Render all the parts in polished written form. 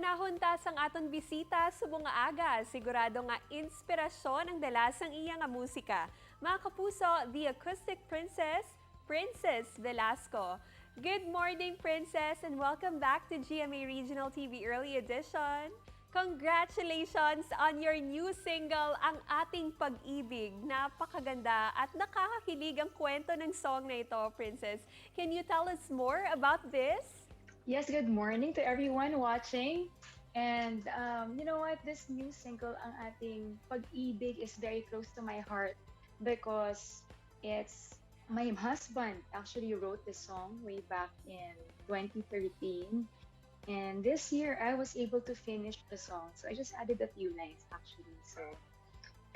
Panahon tas ang aton bisita sa mga aga, sigurado nga inspirasyon ang dalas ng iya nga musika. Mga kapuso, the Acoustic Princess, Princess Velasco. Good morning, Princess, and welcome back to GMA Regional TV Early Edition. Congratulations on your new single, Ang Ating Pag-ibig. Napakaganda at nakakakilig ang kwento ng song na ito, Princess. Can you tell us more about this? Yes, good morning to everyone watching. And you know what? This new single, Ang Ating Pag-ibig, is very close to my heart because it's my husband actually wrote this song way back in 2013. And this year, I was able to finish the song. So I just added a few lines actually. So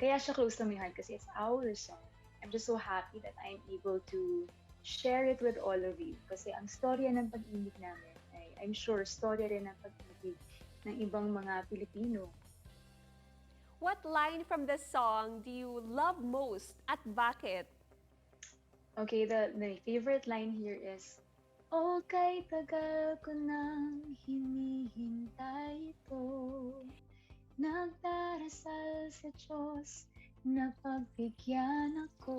kaya siya close to my heart kasi it's our song. I'm just so happy that I'm able to share it with all of you. Kasi ang storya ng pag-ibig namin ay, I'm sure, storya rin ng pag-ibig ng ibang mga Pilipino. What line from the song do you love most at bakit? Okay, the favorite line here is, "O kay tagal ko nang hinihintay ito, nagdarasal sa Diyos na pagbigyan ako."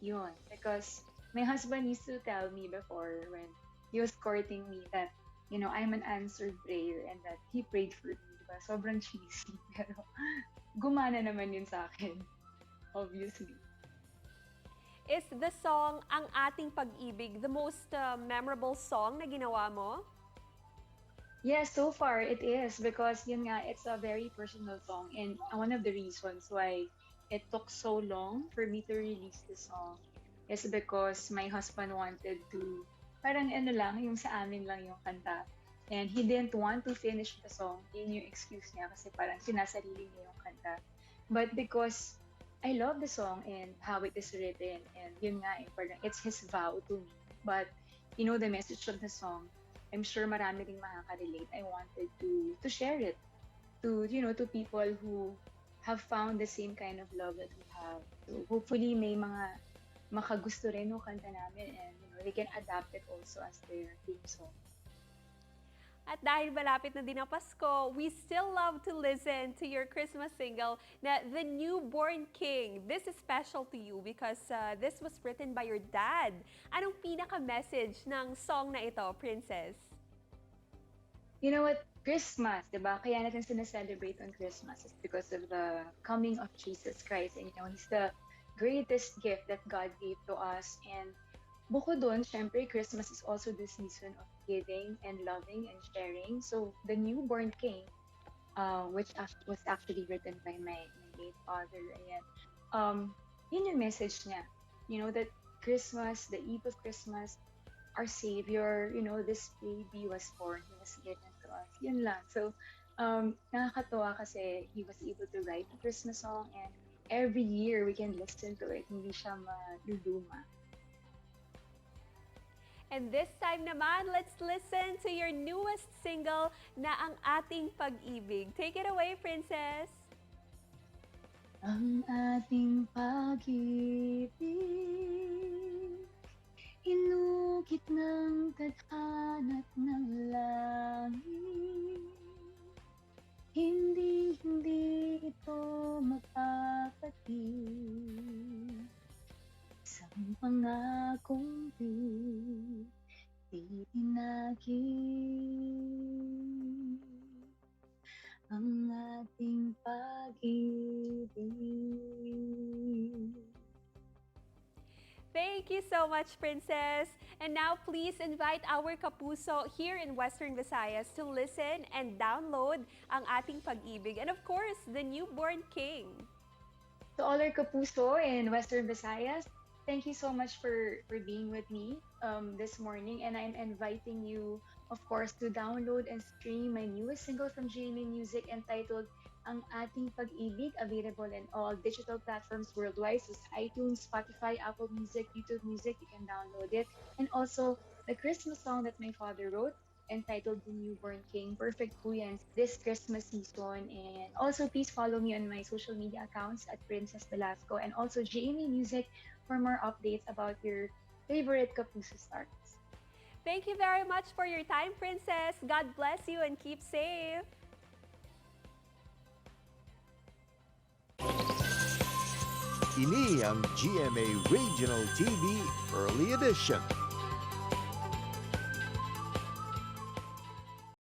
Yun, because my husband used to tell me before when he was courting me that, you know, I'm an answered prayer and that he prayed for me. Diba? Sobrang cheesy, pero gumana naman yun sa akin, obviously. Is the song Ang Ating Pag-ibig the most memorable song na ginawa mo? Yes, so far it is because yun nga, it's a very personal song and one of the reasons why it took so long for me to release the song is because my husband wanted to, parang ano lang, yung sa amin lang yung kanta. And he didn't want to finish the song. Yun yung excuse niya kasi parang sinasarili niya yung kanta. But because I love the song and how it is written and yun nga, parang it's his vow to me. But you know the message of the song, I'm sure marami ring makaka-relate. I wanted to share it to, you know, to people who have found the same kind of love that we have. So hopefully may mga makagusto rin ng kanta namin and you know, they can adapt it also as their theme song. At dahil malapit na din ang Pasko, we still love to listen to your Christmas single na The Newborn King. This is special to you because this was written by your dad. Anong pinaka-message ng song na ito, Princess? You know what? Christmas, di ba? Kaya natin sineselebrate on Christmas is because of the coming of Jesus Christ. And you know, He's the greatest gift that God gave to us. And bukod doon, syempre, Christmas is also the season of giving and loving and sharing. So, The Newborn King, which was actually written by my late father, ayan, yun yung message niya. You know, that Christmas, the eve of Christmas, our Savior, you know, this baby was born, He was given to us. Yun lang. So, nakakatuwa kasi He was able to write a Christmas song and every year we can listen to it. Hindi siya maluluma. And this time naman, let's listen to your newest single na Ang Ating Pag-ibig. Take it away, Princess! Ang ating pag-ibig, inukit ng tadhana't ng langit. Hindi ito mapapatid. Isang pangakong di tinagin. Ang ating pag-ibig. Thank you so much, Princess! And now, please invite our kapuso here in Western Visayas to listen and download Ang Ating Pag-ibig. And of course, The Newborn King. To all our kapuso in Western Visayas, thank you so much for being with me this morning. And I'm inviting you, of course, to download and stream my newest single from GMA Music entitled Ang Ating Pag-ibig, available in all digital platforms worldwide, so iTunes, Spotify, Apple Music, YouTube Music, you can download it. And also, the Christmas song that my father wrote, entitled The Newborn King, perfect po yan this Christmas season. And also, please follow me on my social media accounts at Princess Velasco and also GMA Music for more updates about your favorite Kapuso stars. Thank you very much for your time, Princess. God bless you and keep safe. Ini ang GMA Regional TV Early Edition.